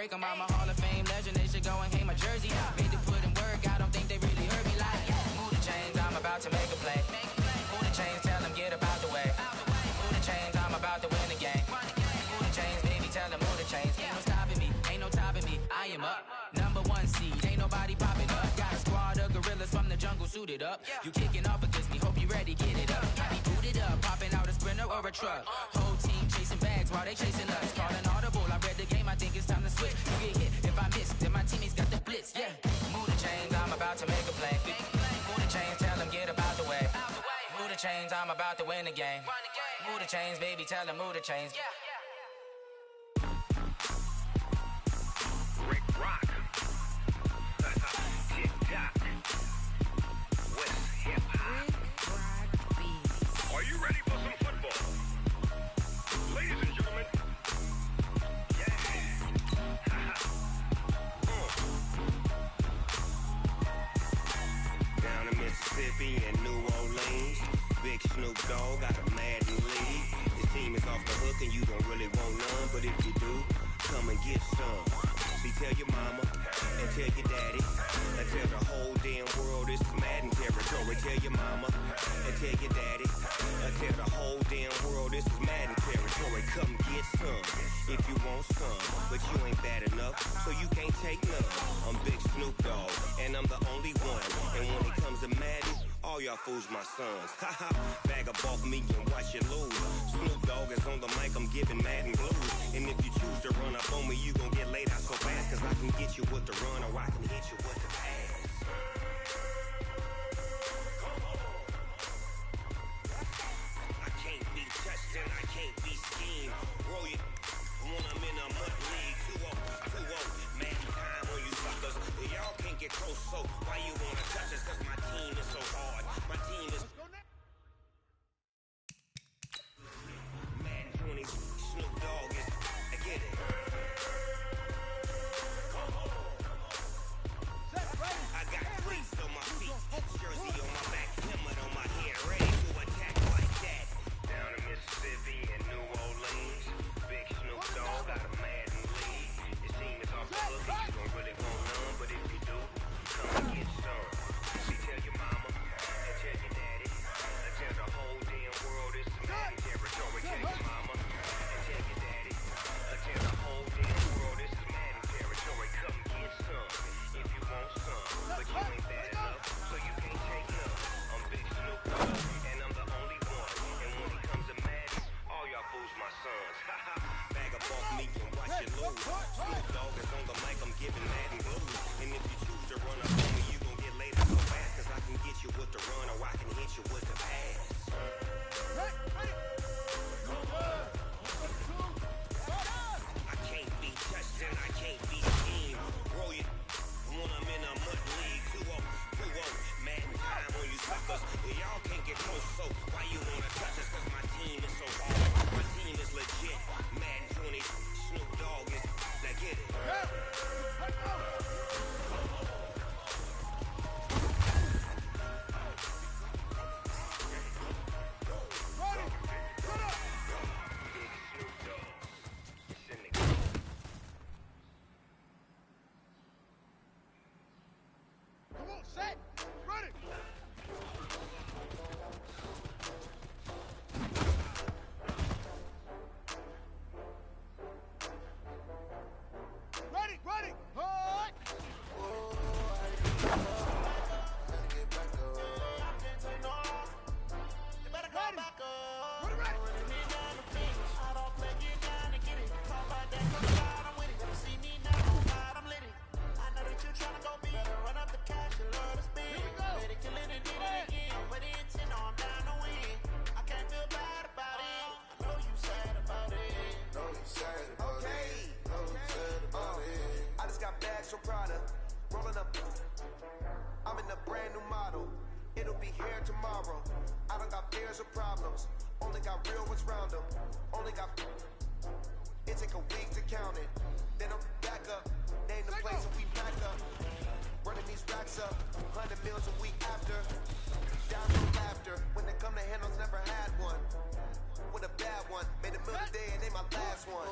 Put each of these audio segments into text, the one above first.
break 'em. I'm a Hall of Fame legend, they should go and hang my jersey. Made to put in work, I don't think they really heard me like, move the chains, I'm about to make a play. Move the chains, tell them get up out the way. Move the chains, I'm about to win the game. Move the chains, baby, tell them move the chains. Ain't no stopping me, ain't no topping me, I am up. Number one seed, ain't nobody popping up. Got a squad of gorillas from the jungle suited up. You kicking off against me, hope you ready, get it up. I be booted up, popping out a Sprinter or a truck. Whole team chasing bags while they chasing us. Calling audible, I read the game, I think it's time to switch. You get hit if I miss, then my teammates got the blitz, Move the chains, I'm about to make a play. Move the chains, tell them get up out the way. Move the chains, I'm about to win the game. Move the chains, baby, tell them move the chains. Rick Rock. TikTok. West Hip Hop. Are you ready for some football? Ladies and gentlemen. Down in Mississippi and New Orleans, Big Snoop Dogg got a Madden league. His team is off the hook and you don't really want none, but if you do, come and get some. See, tell your mama and tell your daddy and tell the whole damn world this is Madden territory. Tell your mama and tell your daddy and tell the whole damn world this is Madden territory. Come get some if you want some, but you ain't bad enough, so you can't take none. I'm Big Snoop Dogg and I'm the only one. And when it comes to Madden, all y'all fools my sons. Haha, bag up off me and watch you lose. Snoop Dogg is on the mic, I'm giving Madden blues. And if you choose to run up on me, you gon' get laid out so fast. Cause I can get you with the run or I can hit you with the pass. I can't be touched and I can't be schemed. Roll you when I'm in a mud league. 2-0, Madden time on you suckers. Y'all can't get close, so why you wanna touch us? Cause my team is so hard. My team is Madden 20, Snoop Dogg is, I get it. I got cleats on my feet, jersey on my back, helmet on my head, ready to attack like that. Down in Mississippi and New Orleans, Big Snoop Dogg got a Madden league. His team is off the hook, and you don't really want none, but if you do, come and get some. See, tell your mama and tell your daddy and tell the whole damn world this is Madden territory. Tell your mama and tell your daddy and tell the whole damn world this is Madden territory. Come get some if you want some, but you ain't bad enough, so you can't take none. I'm Big Snoop Dogg and I'm the only one. And when it comes to Madden, all y'all fools my sons. Haha, bag up off me and watch you lose. Snoop Dogg is on the mic, I'm giving Madden blues. And if you choose to run up on me, you gon' get laid out so fast. Cause I can get you with the run or I can hit you with the pass. I can't be touched and I can't be schemed. Roll you when I'm in a mud league. 2-0, Madden time on you suckers. Y'all can't get close, so why you wanna touch us? Cause my team is so hard. My team is legit. Madden 20, Snoop Dogg is, now get it. Set! Ready! Ready, ready! Hard! So Prada, rolling up. I'm in a brand new model. It'll be here tomorrow. I don't got fears or problems. Only got real ones round them. Only got. It take a week to count it. Then I'm back up. Name the place and we pack up. Running these racks up. 100 meals a week after. Down no laughter. When they come to handles, never had one. With a bad one. Made a meal today and they my last one.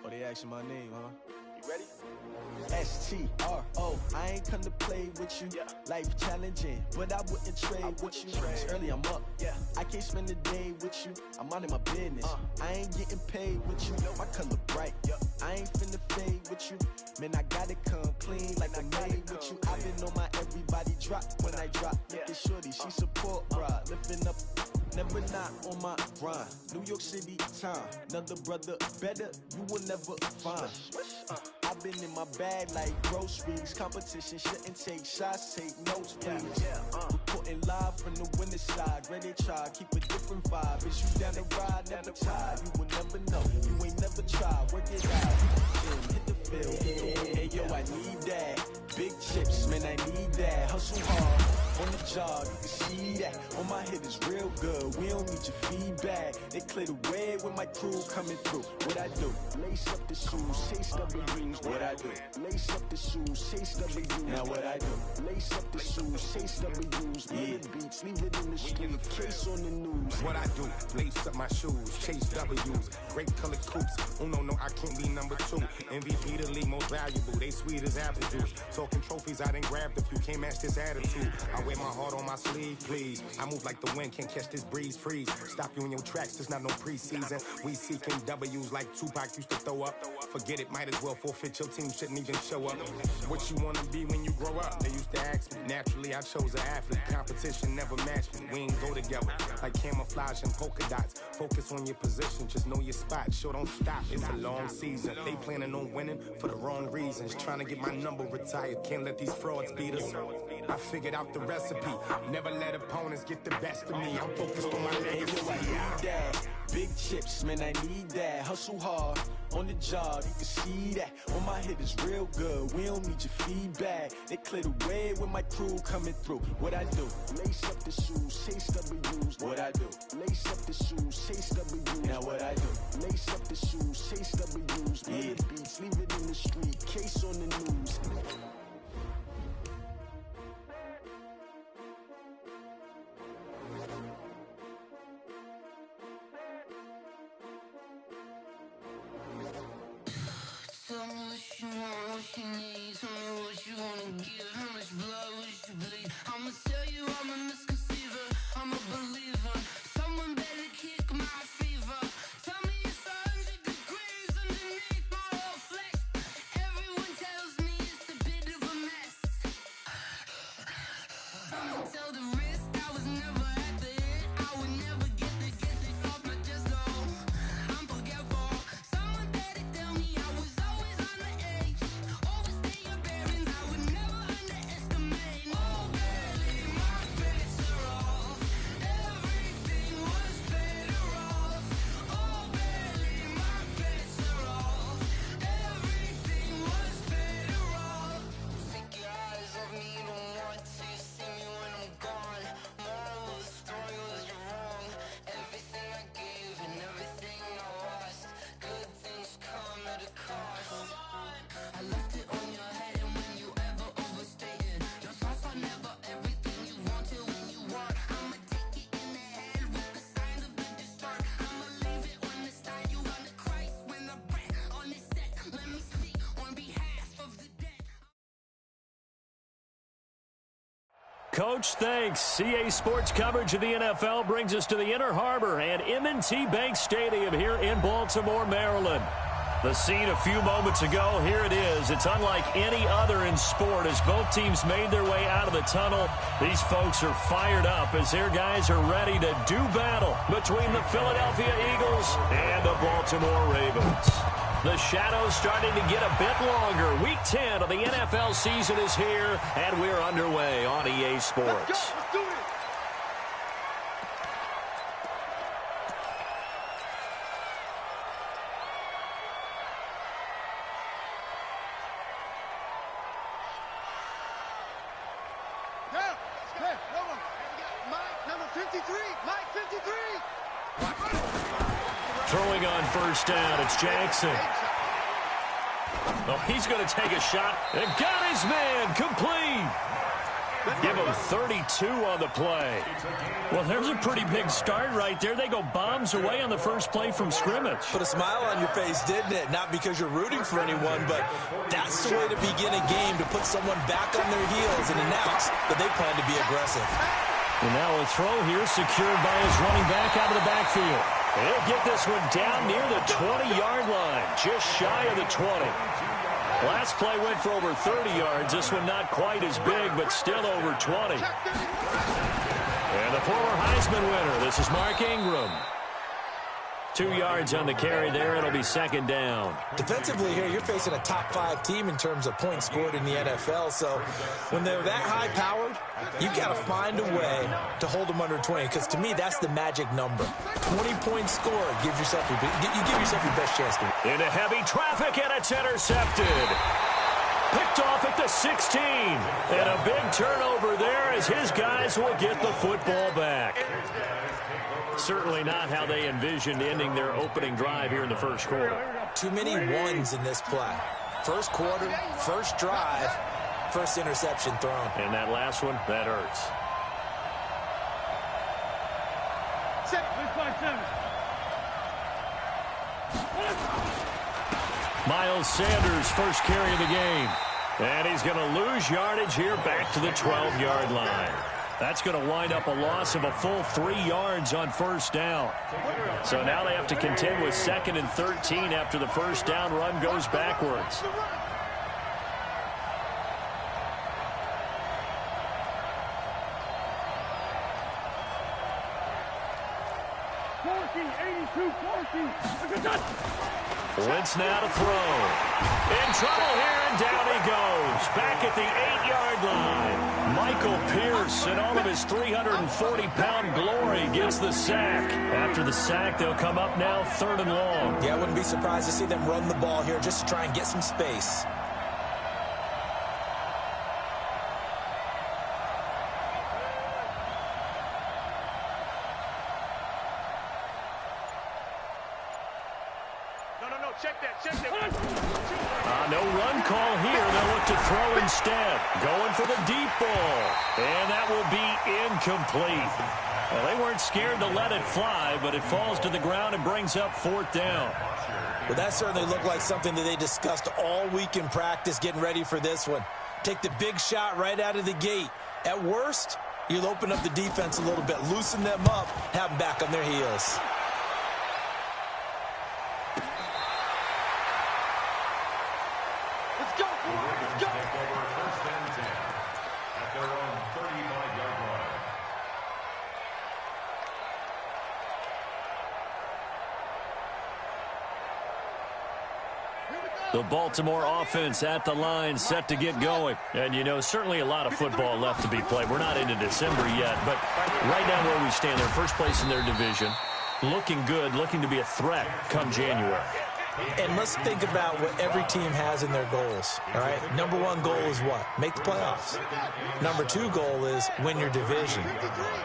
Oh, they asking my name, huh? You ready? S-T-R-O, I ain't come to play with you. Yeah. Life challenging, but I wouldn't trade with you. It's early, I'm up. Yeah. I can't spend the day with you. I'm minding my business. I ain't getting paid with you. My color bright. I ain't finna fade with you. Man, I gotta come clean like I made with you. I've been on my everybody drop when I drop. Look at shorty, she support, bruh. Lifting up. Never not on my grind. New York City time. Another brother better, you will never find. I've been in my bag like groceries. Competition shouldn't take shots, take notes, please. Reporting live from the winning side. Ready to try, keep a different vibe. Is you down the ride, never tired. You will never know, you ain't never tried. Work it out, hit the field. Hey yo, I need that. Big chips, man, I need that. Hustle hard. On the job, you can see that. On my hit is real good. We don't need your feedback. They clear the way with my crew coming through. What I do? Lace up the shoes, chase W's. What I do? Lace up the shoes, chase W's. Now what I do? Lace up the shoes, chase W's. Yeah. Beats, leave it in the street. Case on the news. What I do? Lace up my shoes, chase W's. Great colored coops. Oh no, I can't be number 2. MVP the league, most valuable. They sweet as apple juice. Talking trophies, I done grabbed a few. Can't match this attitude. I wear my heart on my sleeve, please. I move like the wind, can't catch this breeze, freeze. Stop you in your tracks, there's not no preseason. We seeking W's like Tupac used to throw up. Forget it, might as well forfeit. Your team shouldn't even show up. What you wanna be when you grow up? They used to ask me. Naturally, I chose an athlete. Competition never matched me. We ain't go together like camouflage and polka dots. Focus on your position, just know your spot. Sure, don't stop. It's a long season. They planning on winning for the wrong reasons. Trying to get my number retired. Can't let these frauds beat us. I figured out the recipe. Never let opponents get the best of me. I'm focused on my legacy. I need that. Big chips, man, I need that. Hustle hard on the job, you can see that. On my hit is real good. We don't need your feedback. They clear the way with my crew coming through. What I do? Lace up the shoes, chase W's. What I do? Lace up the shoes, chase W's. Now what I do? Lace up the shoes, chase W's. Yeah. Beats, leave it in the street. Case on the news. Tell me what you want, what you need. Tell me what you wanna give. How much blood would you bleed? I'ma tell you I'm a misconceiver. I'm a believer. Someone better kick my fever. Tell me it's 100 degrees underneath my whole flesh. Everyone tells me it's a bit of a mess. Someone tell the risk I was never at the hit. I would never get it off my chest. Oh, I'm forgetful. Someone better tell me I was always on the edge. Overstay your bearings, I would never underestimate. Oh, barely, my bets are off. Everything was better off. Oh, barely, my bets are off. Everything was better off. Take your eyes off me, you don't want to see me when I'm gone. Moral of the story was you're wrong. Everything I gave and everything I lost. Good things come at a cost. I left it on your head, and when you ever overstated, your thoughts are never everything you wanted when you want. I'ma take it in the head with the signs of the distort. I'ma leave it on the side. You want the Christ when the breath on this set. Let me speak on behalf of the dead. Coach, thanks. CA Sports coverage of the NFL brings us to the Inner Harbor and M&T Bank Stadium here in Baltimore, Maryland. The scene a few moments ago, here it is. It's unlike any other in sport as both teams made their way out of the tunnel. These folks are fired up as their guys are ready to do battle between the Philadelphia Eagles and the Baltimore Ravens. The shadow's starting to get a bit longer. Week 10 of the NFL season is here, and we're underway on EA Sports. Let's do it. Down. Hey, come on. Mike, number 53. Mike, 53. Throwing on first down, it's Jackson. Oh, he's going to take a shot and got his man complete. Give them 32 on the play. Well, there's a pretty big start right there. They go bombs away on the first play from scrimmage. Put a smile on your face, didn't it? Not because you're rooting for anyone, but that's the way to begin a game, to put someone back on their heels and announce that they plan to be aggressive. And now a throw here secured by his running back out of the backfield. He'll get this one down near the 20-yard line, just shy of the 20. Last play went for over 30 yards. This one not quite as big, but still over 20. And the former Heisman winner, this is Mark Ingram. 2 yards on the carry there. It'll be second down. Defensively here, you're facing a top-5 team in terms of points scored in the NFL. So when they're that high-powered, you've got to find a way to hold them under 20. Because to me, that's the magic number. 20 points scored. You give yourself your best chance to win. Into heavy traffic, and it's intercepted. Picked off at the 16. And a big turnover there as his guys will get the football back. Certainly not how they envisioned ending their opening drive here in the first quarter. Too many ones in this play. First quarter, first drive, first interception thrown. And that last one, that hurts. Miles Sanders, first carry of the game. And he's going to lose yardage here back to the 12-yard line. That's going to wind up a loss of a full 3 yards on first down. So now they have to contend with 2nd and 13 after the first down run goes backwards. Wentz now to throw. In trouble here, and down he goes. Back at the 8-yard line. Michael Pierce, in all of his 340-pound glory, gets the sack. After the sack, they'll come up now 3rd and long. Yeah, I wouldn't be surprised to see them run the ball here just to try and get some space. No run call here. They'll look to throw instead. Going for the deep ball. And that will be incomplete. Well, they weren't scared to let it fly, but it falls to the ground and brings up 4th down. Well, that certainly looked like something that they discussed all week in practice getting ready for this one. Take the big shot right out of the gate. At worst, you'll open up the defense a little bit, loosen them up, have them back on their heels. The Baltimore offense at the line, set to get going. And, you know, certainly a lot of football left to be played. We're not into December yet, but right now where we stand, they're first place in their division. Looking good, looking to be a threat come January. And let's think about what every team has in their goals, all right? Number 1 goal is what? Make the playoffs. Number 2 goal is win your division.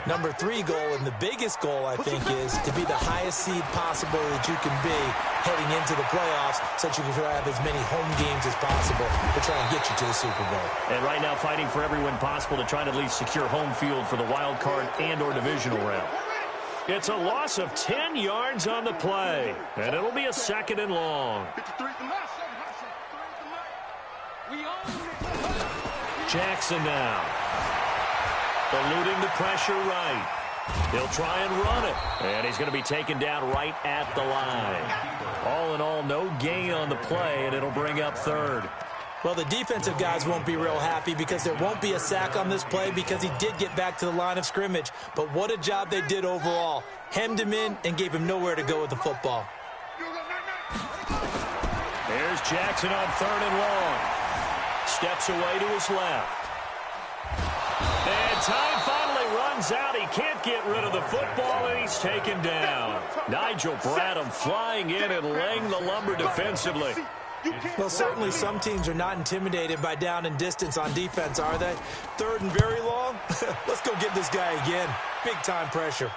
Number 3 goal, and the biggest goal, I think, is to be the highest seed possible that you can be heading into the playoffs so that you can try to have as many home games as possible to try and get you to the Super Bowl. And right now fighting for every win possible to try to at least secure home field for the wild card and or divisional round. It's a loss of 10 yards on the play, and it'll be a 2nd and long. Jackson now. Eluding the pressure right. He'll try and run it, and he's going to be taken down right at the line. All in all, no gain on the play, and it'll bring up 3rd. Well, the defensive guys won't be real happy because there won't be a sack on this play because he did get back to the line of scrimmage. But what a job they did overall. Hemmed him in and gave him nowhere to go with the football. Here's Jackson on 3rd and long. Steps away to his left. And time finally runs out. He can't get rid of the football, and he's taken down. Nigel Bradham flying in and laying the lumber defensively. Well, certainly some teams are not intimidated by down and distance on defense, are they? 3rd and very long? Let's go get this guy again. Big-time pressure.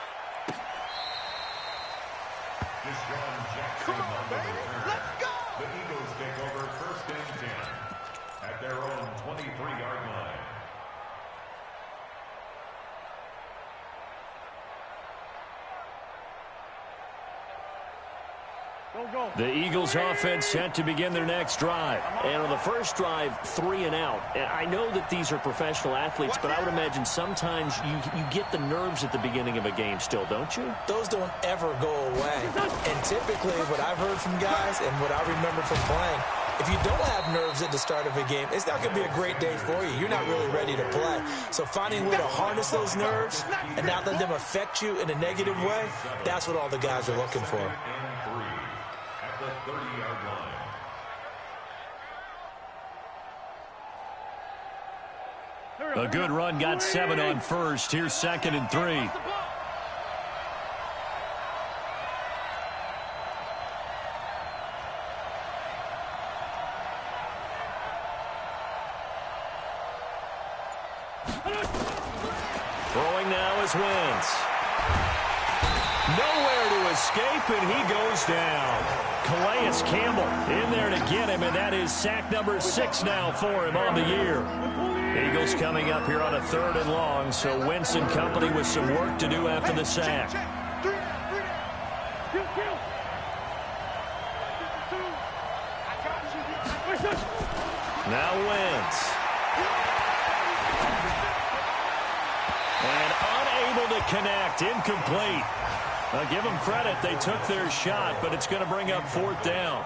Come on, baby. Let's go. The Eagles take over 1st and 10 at their own 23-yard line. The Eagles offense set to begin their next drive. And on the first drive, 3 and out. And I know that these are professional athletes, but I would imagine sometimes you get the nerves at the beginning of a game still, don't you? Those don't ever go away. And typically what I've heard from guys and what I remember from playing, if you don't have nerves at the start of a game, it's not going to be a great day for you. You're not really ready to play. So finding a way to harness those nerves and not let them affect you in a negative way, that's what all the guys are looking for. A good run got 7 on first. Here's 2nd and 3. Throwing now is Wentz. Nowhere to escape, and he goes down. Calais Campbell in there to get him, and that is sack number 6 now for him on the year. Eagles coming up here on a 3rd and long, so Wentz and company with some work to do after the sack. Now Wentz. And unable to connect, incomplete. Now give them credit, they took their shot, but it's going to bring up 4th down.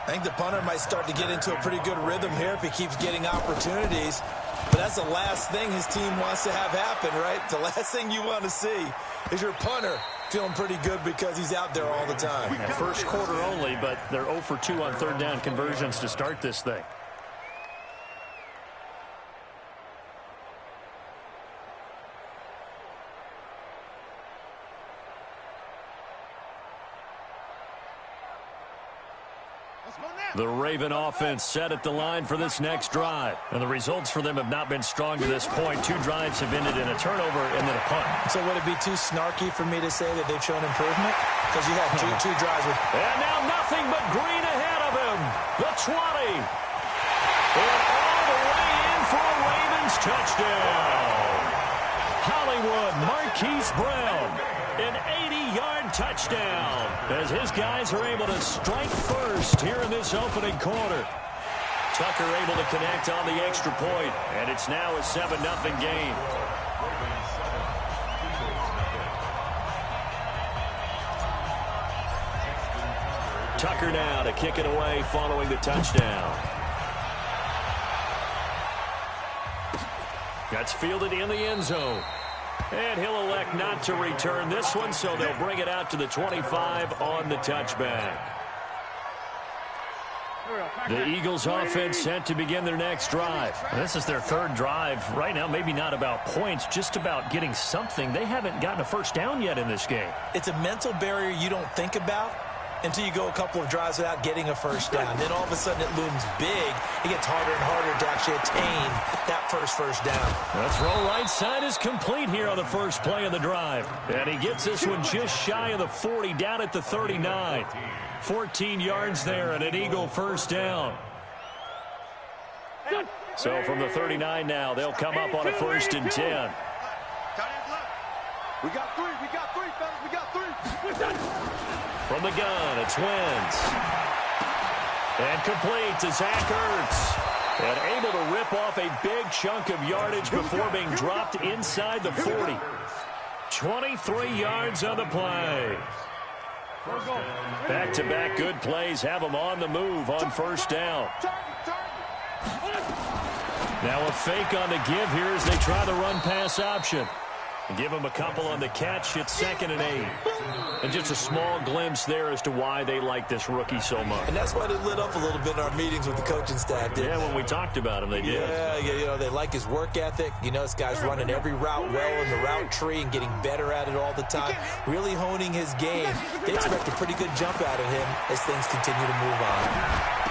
I think the punter might start to get into a pretty good rhythm here if he keeps getting opportunities. But that's the last thing his team wants to have happen, right? The last thing you want to see is your punter feeling pretty good because he's out there all the time. And first quarter only, but they're 0 for 2 on 3rd down conversions to start this thing. The Raven offense set at the line for this next drive. And the results for them have not been strong to this point. 2 drives have ended in a turnover and then a punt. So would it be too snarky for me to say that they've shown improvement? Because you had two drives with... And now nothing but green ahead of him. The 20. And all the way in for a Ravens touchdown. Hollywood Marquise Brown. An 80-yard touchdown as his guys are able to strike first here in this opening quarter. Tucker able to connect on the extra point, and it's now a 7-0 game. Tucker now to kick it away following the touchdown. That's fielded in the end zone. And he'll elect not to return this one, so they'll bring it out to the 25 on the touchback. The Eagles offense set to begin their next drive. This is their 3rd drive. Right now, maybe not about points, just about getting something. They haven't gotten a first down yet in this game. It's a mental barrier you don't think about until you go a couple of drives without getting a first down. Then all of a sudden it looms big. It gets harder and harder to actually attain that first down. The throw right side is complete here on the first play of the drive. And he gets this one just shy of the 40, down at the 39. 14 yards there and an Eagle first down. So from the 39 now, they'll come up on a 1st and 10. We got 3, fellas, we got 3. From the gun, it's Wentz. And complete to Zach Ertz. And able to rip off a big chunk of yardage before being dropped inside the 40. 23 yards on the play. Back-to-back good plays have them on the move on first down. Now a fake on the give here as they try the run-pass option. Give him a couple on the catch. It's 2nd and 8. And just a small glimpse there as to why they like this rookie so much. And that's why they lit up a little bit in our meetings with the coaching staff, didn't they? When we talked about him, they did. Yeah, you know, they like his work ethic. You know, this guy's running every route well in the route tree and getting better at it all the time, really honing his game. They expect a pretty good jump out of him as things continue to move on.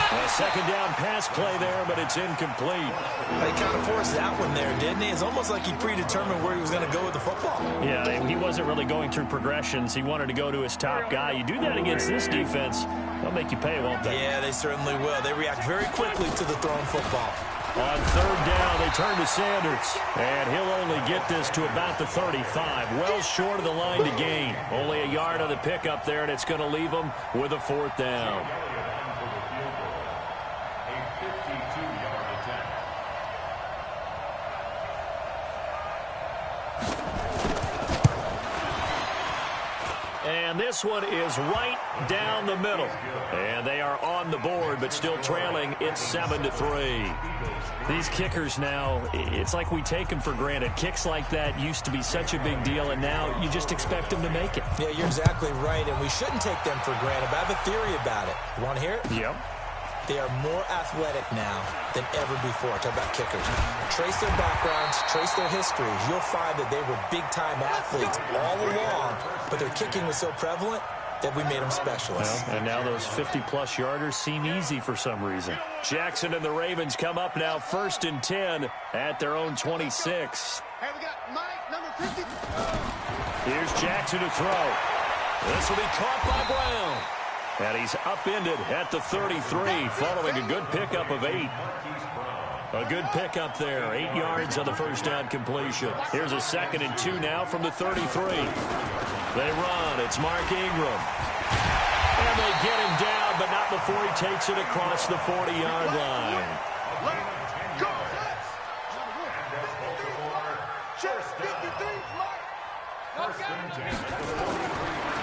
A 2nd down pass play there, but it's incomplete. He kind of forced that one there, didn't he? It's almost like he predetermined where he was going to go with the football. Yeah, he wasn't really going through progressions. He wanted to go to his top guy. You do that against this defense, they'll make you pay, won't they? Yeah, they certainly will. They react very quickly to the thrown football. On third down, they turn to Sanders. And he'll only get this to about the 35. Well short of the line to gain. Only a yard on the pickup there, and it's going to leave them with a fourth down. And this one is right down the middle. And they are on the board, but still trailing. It's 7-3. These kickers now, it's like we take them for granted. Kicks like that used to be such a big deal, and now you just expect them to make it. Yeah, you're exactly right, and we shouldn't take them for granted, but I have a theory about it. You want to hear it? Yep. They are more athletic now than ever before. Talk about kickers. Trace their backgrounds, trace their histories. You'll find that they were big-time athletes all along, but their kicking was so prevalent that we made them specialists. Well, and now those 50-plus yarders seem easy for some reason. Jackson and the Ravens come up now 1st and 10 at their own 26. Hey, we got Mike, number 50. Here's Jackson to throw. This will be caught by Brown. And he's upended at the 33, following a good pickup of 8. A good pickup there. 8 yards on the first down completion. Here's a 2nd and 2 now from the 33. They run. It's Mark Ingram. And they get him down, but not before he takes it across the 40-yard line.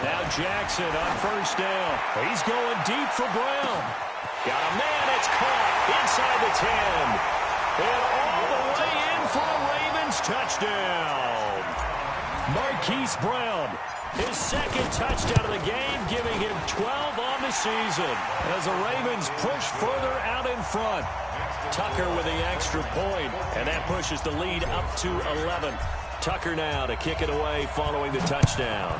Now Jackson on first down. He's going deep for Brown. Got a man. It's caught inside the 10. And all the way in for a Ravens touchdown. Marquise Brown, his 2nd touchdown of the game, giving him 12 on the season as the Ravens push further out in front. Tucker with the extra point, and that pushes the lead up to 11. Tucker now to kick it away following the touchdown.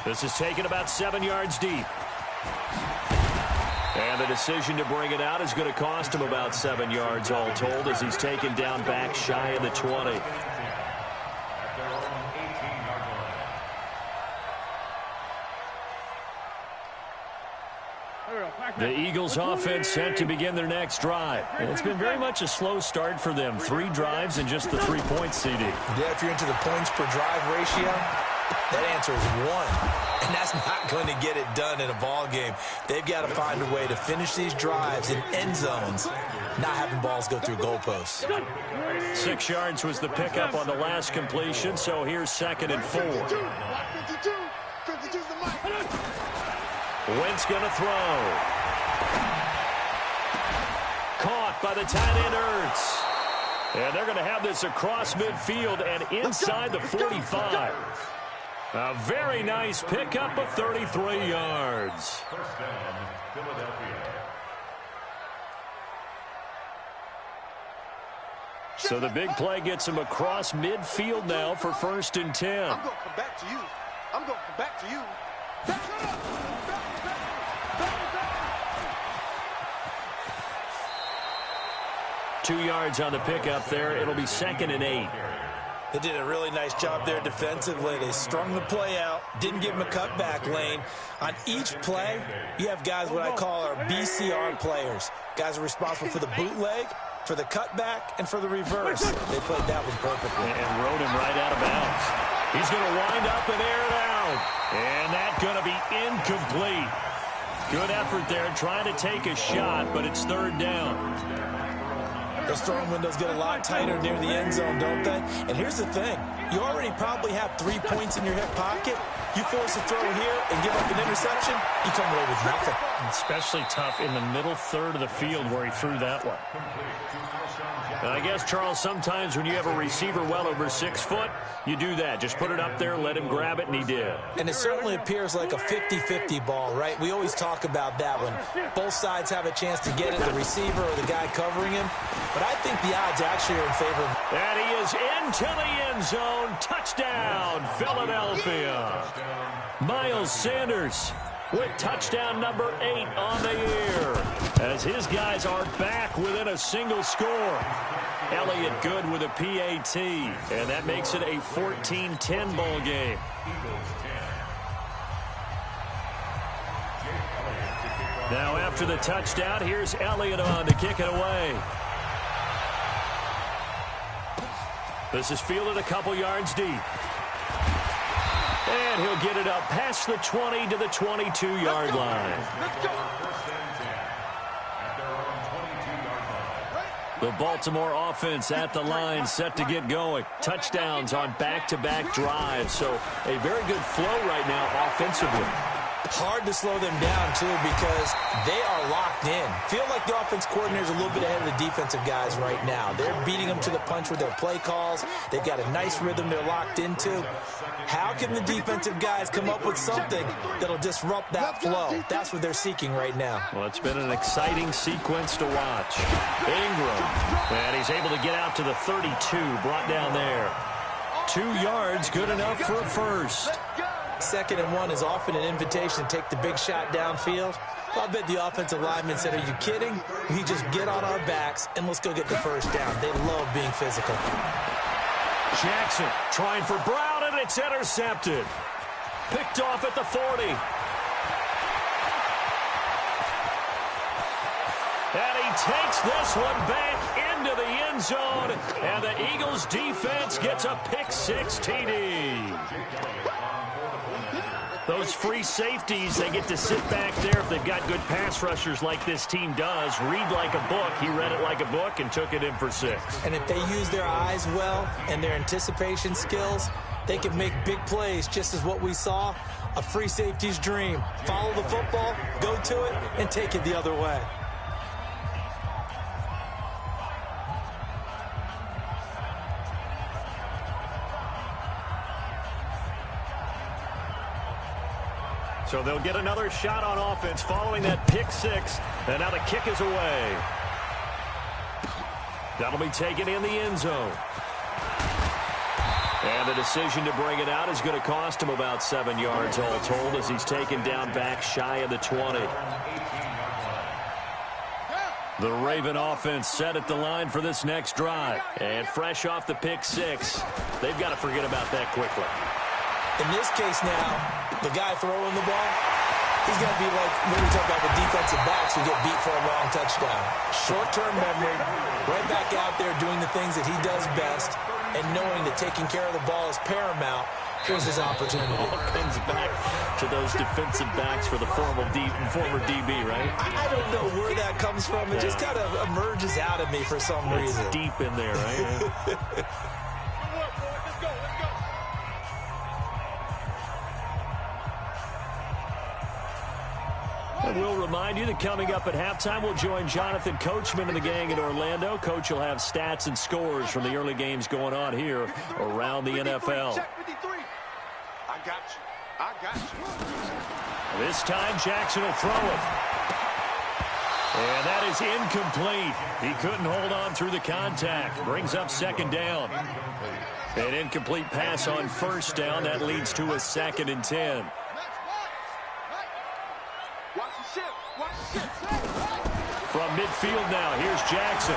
This is taken about 7 yards deep. And the decision to bring it out is going to cost him about 7 yards all told as he's taken down back shy of the 20. The Eagles offense set to begin their next drive. And it's been very much a slow start for them. 3 drives and just the 3 points, CD. Yeah, if you're into the points per drive ratio, that answer is 1. And that's not going to get it done in a ball game. They've got to find a way to finish these drives in end zones, not having balls go through goalposts. 6 yards was the pickup on the last completion, so here's 2nd and 4. 52's the mic. Wentz going to throw. Caught by the tight end Ertz. And they're going to have this across midfield and inside the 45. A very nice pickup of 33 yards. So the big play gets him across midfield now for 1st and 10. I'm going to come back to you. I'm going to come back to you. 2 yards on the pickup there. It'll be 2nd and 8. They did a really nice job there defensively. They strung the play out, didn't give him a cutback lane. On each play, you have guys what I call our BCR players. Guys are responsible for the bootleg, for the cutback, and for the reverse. They played that one perfectly. And rode him right out of bounds. He's going to wind up and air it out. And that's going to be incomplete. Good effort there, trying to take a shot, but it's 3rd down. Those throwing windows get a lot tighter near the end zone, don't they? And here's the thing. You already probably have 3 points in your hip pocket. You force a throw here and give up an interception, you come away with nothing. Especially tough in the middle third of the field where he threw that one. And I guess, Charles, sometimes when you have a receiver well over 6 foot, you do that. Just put it up there, let him grab it, and he did. And it certainly appears like a 50-50 ball, right? We always talk about that one. Both sides have a chance to get it, the receiver or the guy covering him. But I think the odds actually are in favor of him. And he is into the end zone. Touchdown, Philadelphia. Miles Sanders with touchdown number 8 on the year as his guys are back within a single score. Elliott good with a PAT, and that makes it a 14-10 ball game. Now after the touchdown, here's Elliott on to kick it away. This is fielded a couple yards deep. And he'll get it up past the 20 to the 22-yard line. The Baltimore offense at the line, set to get going. Touchdowns on back-to-back drives. So a very good flow right now offensively. Hard to slow them down, too, because they are locked in. Feel like the offense coordinator is a little bit ahead of the defensive guys right now. They're beating them to the punch with their play calls. They've got a nice rhythm they're locked into. How can the defensive guys come up with something that'll disrupt that flow? That's what they're seeking right now. Well, it's been an exciting sequence to watch. Ingram, and he's able to get out to the 32, brought down there. 2 yards, good enough for a first. 2nd and 1 is often an invitation to take the big shot downfield. I bet the offensive lineman said, are you kidding? We just get on our backs and let's go get the first down. They love being physical. Jackson trying for Brown, and it's intercepted. Picked off at the 40. And he takes this one back into the end zone, and the Eagles defense gets a pick-6 TD. Those free safeties, they get to sit back there if they've got good pass rushers like this team does. Read like a book. He read it like a book and took it in for 6. And if they use their eyes well and their anticipation skills, they can make big plays, just as what we saw, a free safety's dream. Follow the football, go to it, and take it the other way. So they'll get another shot on offense following that pick-6. And now the kick is away. That'll be taken in the end zone. And the decision to bring it out is going to cost him about 7 yards all told as he's taken down back shy of the 20. The Raven offense set at the line for this next drive. And fresh off the pick-6, they've got to forget about that quickly. In this case now, the guy throwing the ball, he's going to be like when we talk about the defensive backs who get beat for a long touchdown. Short-term memory, right back out there doing the things that he does best, and knowing that taking care of the ball is paramount. Here's his opportunity. All comes back to those defensive backs for the former DB, right? I don't know where that comes from. It just kind of emerges out of me for some reason. It's deep in there, right? And we'll remind you that coming up at halftime, we'll join Jonathan Coachman and the gang in Orlando. Coach will have stats and scores from the early games going on here around the NFL. I got you. This time, Jackson will throw it. And that is incomplete. He couldn't hold on through the contact. Brings up 2nd down. An incomplete pass on 1st down. That leads to a 2nd and 10. From midfield now, here's Jackson.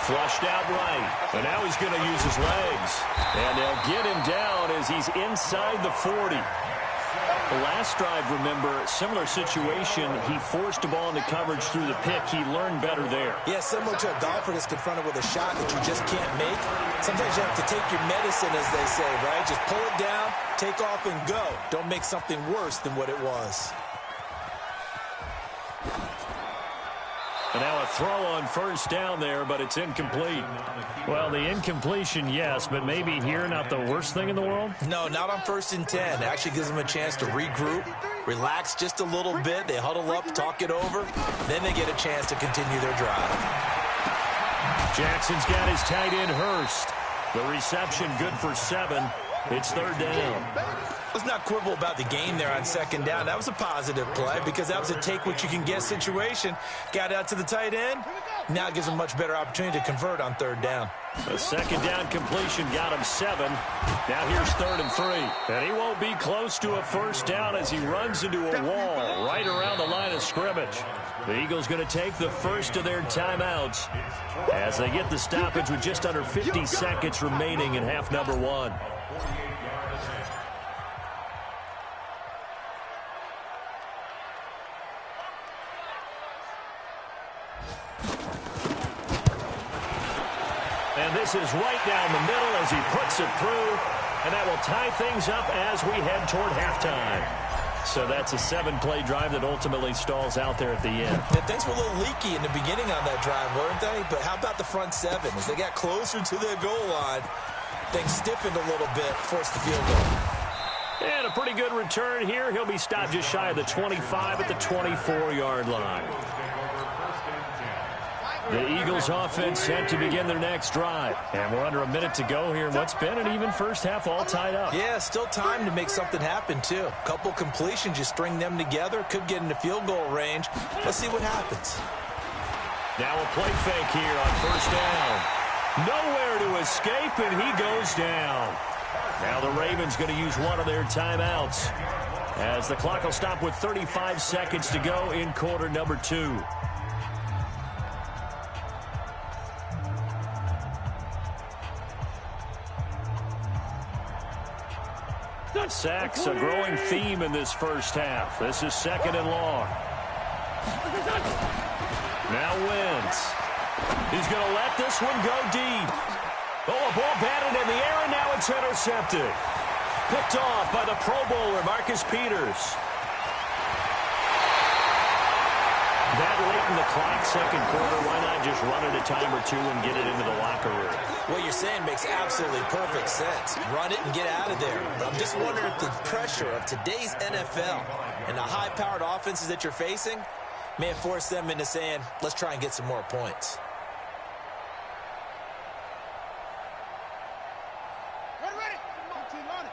Flushed out right. And now he's going to use his legs. And they'll get him down as he's inside the 40. The last drive, remember, similar situation. He forced a ball into coverage through the pick. He learned better there. Yeah, similar to a golfer that's confronted with a shot that you just can't make. Sometimes you have to take your medicine, as they say, right? Just pull it down, take off, and go. Don't make something worse than what it was. And now a throw on 1st down there, but it's incomplete. Well, the incompletion, yes, but maybe here not the worst thing in the world? No, not on 1st and 10. It actually gives them a chance to regroup, relax just a little bit. They huddle up, talk it over. Then they get a chance to continue their drive. Jackson's got his tight end Hurst. The reception good for 7. It's 3rd down. Let's not quibble about the game there on 2nd down. That was a positive play because that was a take-what-you-can-get situation. Got out to the tight end. Now it gives him a much better opportunity to convert on 3rd down. A 2nd down completion got him 7. Now here's 3rd and 3. And he won't be close to a 1st down as he runs into a wall right around the line of scrimmage. The Eagles going to take the first of their timeouts as they get the stoppage with just under 50 seconds remaining in half number 1. And this is right down the middle as he puts it through. And that will tie things up as we head toward halftime. So that's a 7-play drive that ultimately stalls out there at the end. Yeah, things were a little leaky in the beginning on that drive, weren't they? But how about the front 7? As they got closer to the goal line, things stiffened a little bit, forced the field goal. And a pretty good return here. He'll be stopped just shy of the 25 at the 24-yard line. The Eagles offense set to begin their next drive. And we're under a minute to go here in what's been an even first half all tied up. Yeah, still time to make something happen, too. A couple completions, you string them together, could get into field goal range. Let's see what happens. Now a play fake here on first down. Nowhere to escape, and he goes down. Now the Ravens going to use one of their timeouts as the clock will stop with 35 seconds to go in quarter number 2. Sacks, a growing theme in this first half. This is second and long. Now Wentz. He's going to let this one go deep. Oh, a ball batted in the air, and now it's intercepted. Picked off by the Pro Bowler, Marcus Peters. That late in the clock, second quarter, why not just run it a time or two and get it into the locker room? What you're saying makes absolutely perfect sense. Run it and get out of there. But I'm just wondering if the pressure of today's NFL and the high-powered offenses that you're facing may have forced them into saying, let's try and get some more points. Ready. 15 on it.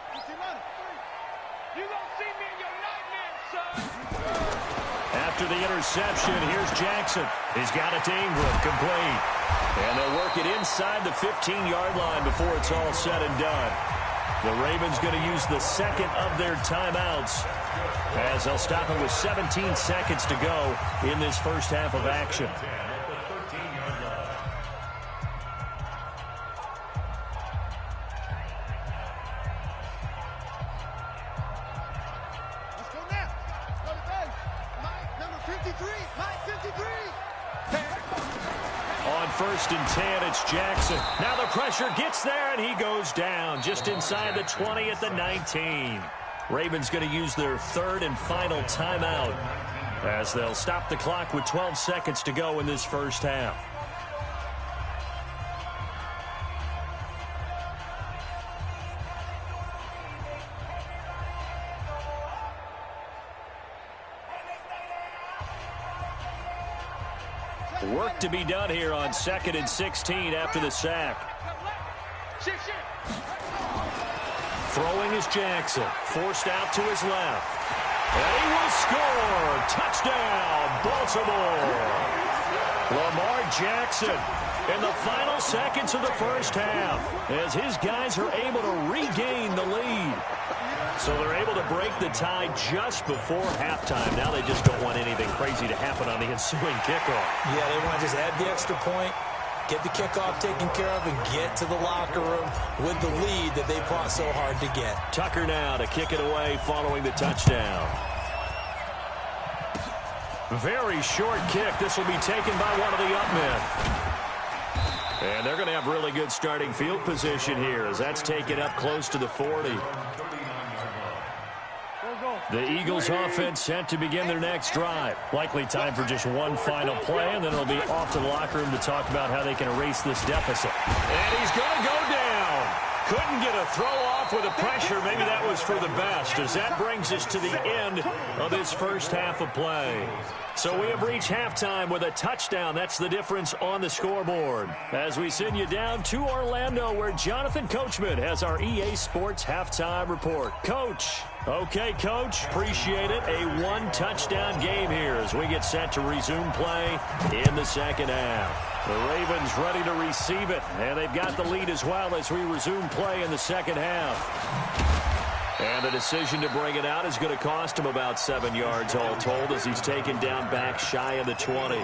You gonna see me in your nightmares, son. After the interception, here's Jackson. He's got it to Ingram, complete. And they'll work it inside the 15-yard line before it's all said and done. The Ravens going to use the second of their timeouts as they'll stop it with 17 seconds to go in this first half of action. Let's go now. Go to bed. Mike, number 53. Mike, 53. On first and 10, it's Jackson. Now the pressure gets there, and he goes down just inside the 20 at the 19. Ravens going to use their third and final timeout as they'll stop the clock with 12 seconds to go in this first half. Work to be done here on 2nd and 16 after the sack. Throwing is Jackson. Forced out to his left. And he will score. Touchdown, Baltimore. Lamar Jackson in the final seconds of the first half as his guys are able to regain the lead. So they're able to break the tie just before halftime. Now they just don't want anything crazy to happen on the ensuing kickoff. Yeah, they want to just add the extra point, get the kickoff taken care of, and get to the locker room with the lead that they fought so hard to get. Tucker now to kick it away following the touchdown. Very short kick. This will be taken by one of the up men. And they're going to have really good starting field position here as that's taken up close to the 40. The Eagles offense set to begin their next drive. Likely time for just one final play, and then it'll be off to the locker room to talk about how they can erase this deficit. And he's going to go down. Couldn't get a throw off with the pressure. Maybe that was for the best, as that brings us to the end of this first half of play. So we have reached halftime with a touchdown. That's the difference on the scoreboard. As we send you down to Orlando, where Jonathan Coachman has our EA Sports halftime report. Coach. Okay, Coach, appreciate it. A one-touchdown game here as we get set to resume play in the second half. The Ravens ready to receive it, and they've got the lead as well as we resume play in the second half. And the decision to bring it out is going to cost him about 7 yards all told as he's taken down back shy of the 20.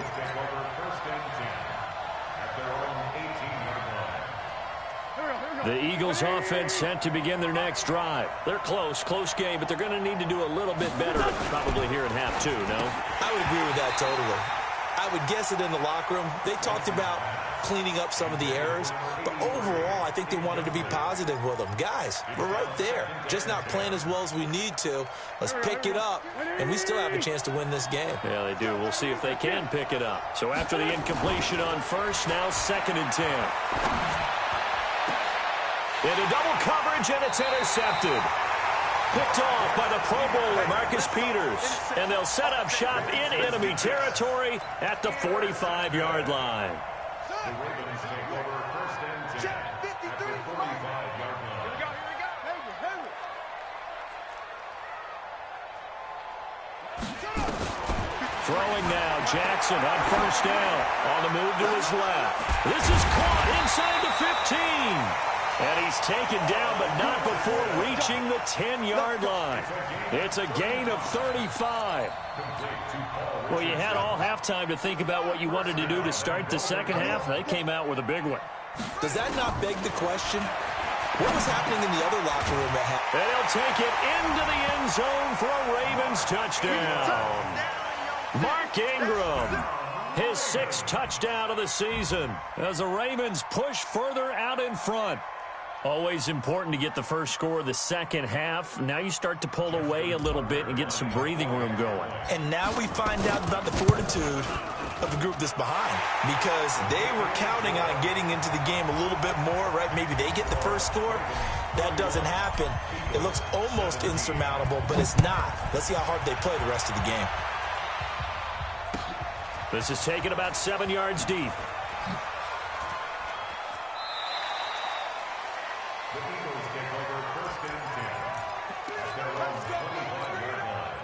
The Eagles offense set to begin their next drive. They're close game, but they're going to need to do a little bit better probably here in half two, no? I would agree with that totally. I would guess it in the locker room. They talked about cleaning up some of the errors, but overall, I think they wanted to be positive with them. Guys, we're right there, just not playing as well as we need to. Let's pick it up, and we still have a chance to win this game. Yeah, they do. We'll see if they can pick it up. So after the incompletion on first, now 2nd and 10. Into double coverage, and it's intercepted. Picked off by the Pro Bowler, Marcus Peters. And they'll set up shop in enemy territory at the 45-yard line. The Ravens take over 1st and 10 at the 45-yard line. Here we go, here we go. Throwing now, Jackson on 1st down. On the move to his left. This is caught inside the 15. And he's taken down, but not before reaching the 10-yard line. It's a gain of 35. Well, you had all halftime to think about what you wanted to do to start the second half. They came out with a big one. Does that not beg the question? What was happening in the other locker room at half? And he'll take it into the end zone for a Ravens touchdown. Mark Ingram, his 6th touchdown of the season as the Ravens push further out in front. Always important to get the first score of the second half. Now you start to pull away a little bit and get some breathing room going. And now we find out about the fortitude of the group that's behind, because they were counting on getting into the game a little bit more, right? Maybe they get the first score. That doesn't happen. It looks almost insurmountable, but it's not. Let's see how hard they play the rest of the game. This is taken about 7 yards deep. The Eagles take over 1st and 10 at their own 25-yard line.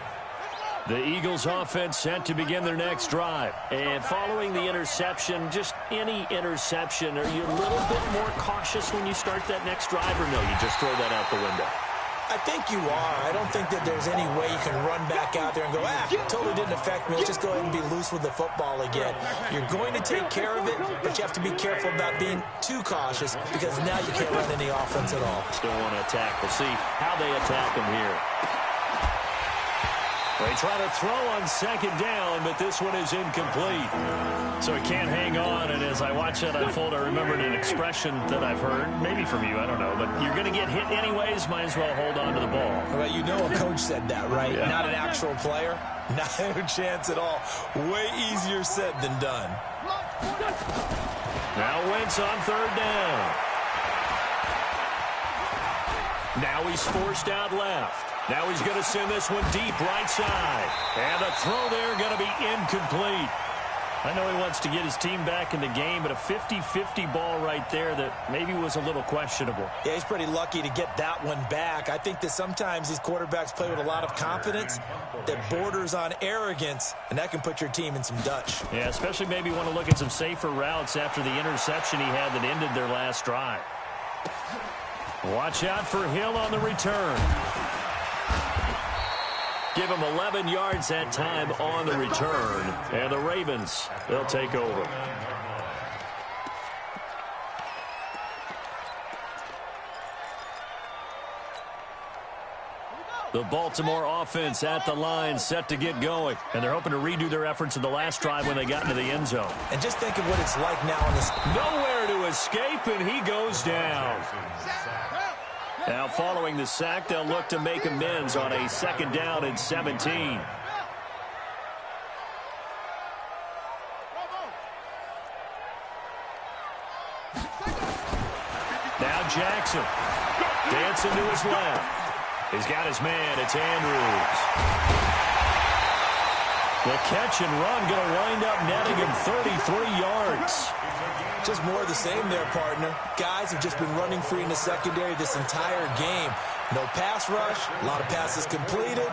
The Eagles offense set to begin their next drive. And following the interception, just any interception, are you a little bit more cautious when you start that next drive, or no, you just throw that out the window? I think you are. I don't think that there's any way you can run back out there and go, totally didn't affect me. Let's just go ahead and be loose with the football again. You're going to take care of it, but you have to be careful about being too cautious, because now you can't run any offense at all. Still want to attack. We'll see how they attack them here. They try to throw on 2nd down, but this one is incomplete. So he can't hang on, and as I watch that unfold, I remembered an expression that I've heard, maybe from you, I don't know, but you're going to get hit anyways, might as well hold on to the ball. Well, you know a coach said that, right? Yeah. Not an actual player. Not a chance at all. Way easier said than done. Now Wentz on 3rd down. Now he's forced out left. Now he's going to send this one deep right side. And the throw there going to be incomplete. I know he wants to get his team back in the game, but a 50-50 ball right there that maybe was a little questionable. Yeah, he's pretty lucky to get that one back. I think that sometimes these quarterbacks play with a lot of confidence that borders on arrogance, and that can put your team in some Dutch. Yeah, especially maybe want to look at some safer routes after the interception he had that ended their last drive. Watch out for Hill on the return. Give him 11 yards that time on the return. And the Ravens, they'll take over. The Baltimore offense at the line, set to get going. And they're hoping to redo their efforts in the last drive when they got into the end zone. And just think of what it's like now in this. Nowhere to escape, and he goes down. Now, following the sack, they'll look to make amends on a 2nd down and 17. Now Jackson dancing to his left. He's got his man. It's Andrews. The catch and run going to wind up netting him 33 yards. Just more of the same there, partner. Guys have just been running free in the secondary this entire game. No pass rush, a lot of passes completed.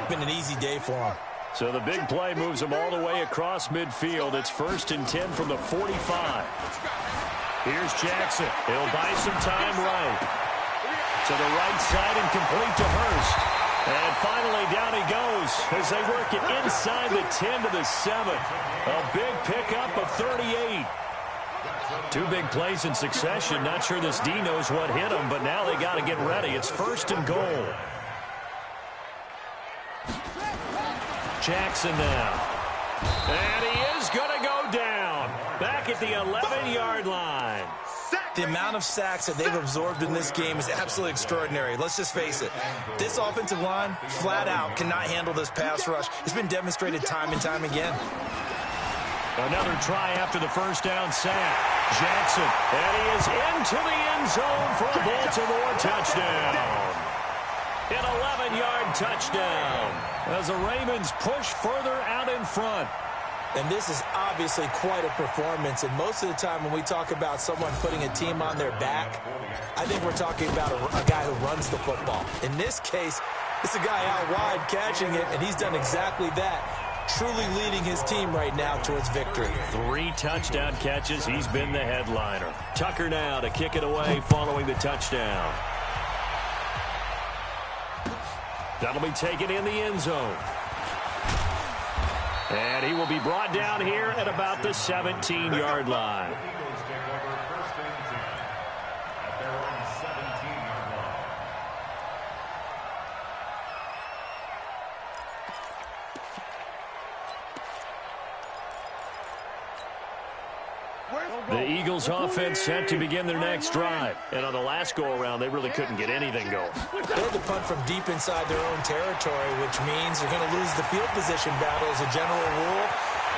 Been an easy day for them. So the big play moves them all the way across midfield. It's 1st and 10 from the 45. Here's Jackson. He'll buy some time right. To the right side and complete to Hurst. And finally down he goes as they work it inside the 10 to the 7. A big pickup of 38. 2 big plays in succession. Not sure this D knows what hit him, but now they got to get ready. It's 1st and goal. Jackson now. And he is going to go down. Back at the 11-yard line. The amount of sacks that they've absorbed in this game is absolutely extraordinary. Let's just face it. This offensive line, flat out, cannot handle this pass rush. It's been demonstrated time and time again. Another try after the first down sack. Jackson, and he is into the end zone for a Baltimore touchdown. An 11-yard touchdown as the Ravens push further out in front. And this is obviously quite a performance. And most of the time when we talk about someone putting a team on their back, I think we're talking about a guy who runs the football. In this case, it's a guy out wide catching it, and he's done exactly that, truly leading his team right now towards victory. 3 touchdown catches. He's been the headliner. Tucker now to kick it away following the touchdown. That'll be taken in the end zone. And he will be brought down here at about the 17-yard line. The Eagles offense set to begin their next drive. And on the last go-around, they really couldn't get anything going. They had to punt from deep inside their own territory, which means they're going to lose the field position battle as a general rule.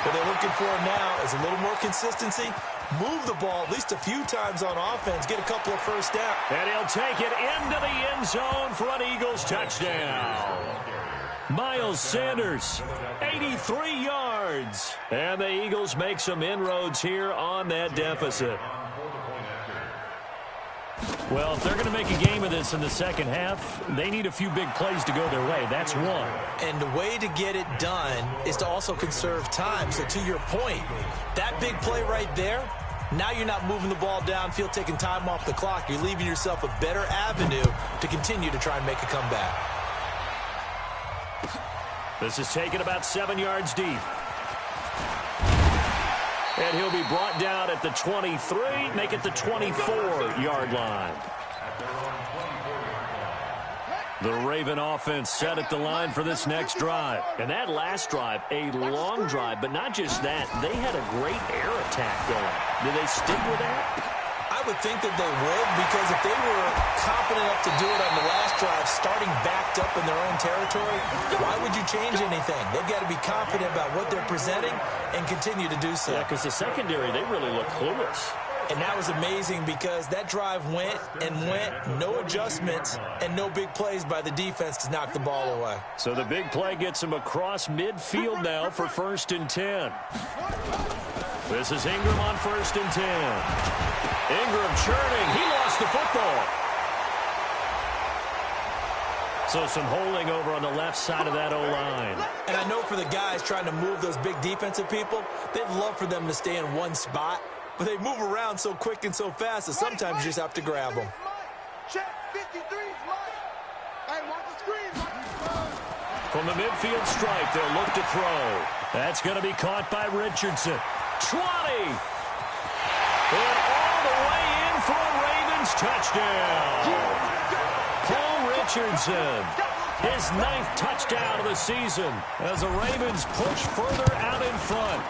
What they're looking for now is a little more consistency. Move the ball at least a few times on offense. Get a couple of first downs. And he'll take it into the end zone for an Eagles touchdown. Miles Sanders, 83 yards. And the Eagles make some inroads here on that deficit. Well, if they're going to make a game of this in the second half, they need a few big plays to go their way. That's one. And the way to get it done is to also conserve time. So to your point, that big play right there, now you're not moving the ball downfield, taking time off the clock. You're leaving yourself a better avenue to continue to try and make a comeback. This is taken about 7 yards deep. And he'll be brought down at the 23, make it the 24-yard line. The Raven offense set at the line for this next drive. And that last drive, a long drive, but not just that. They had a great air attack going. Did they stick with that? I would think that they would, because if they were confident enough to do it on the last drive, starting backed up in their own territory, why would you change anything? They've got to be confident about what they're presenting and continue to do so. Yeah, because the secondary, they really look clueless. And that was amazing because that drive went and went, no adjustments, and no big plays by the defense to knock the ball away. So the big play gets him across midfield now for 1st and 10. This is Ingram on 1st and 10. Ingram churning. He lost the football. So some holding over on the left side of that O-line. And I know for the guys trying to move those big defensive people, they'd love for them to stay in one spot, but they move around so quick and so fast that sometimes you just have to grab them. Check 53's Mike. Hey, watch the screen. From the midfield stripe, they'll look to throw. That's going to be caught by Richardson. 20. And all the way in for a Ravens touchdown. Paul Richardson, his 9th touchdown of the season as the Ravens push further out in front.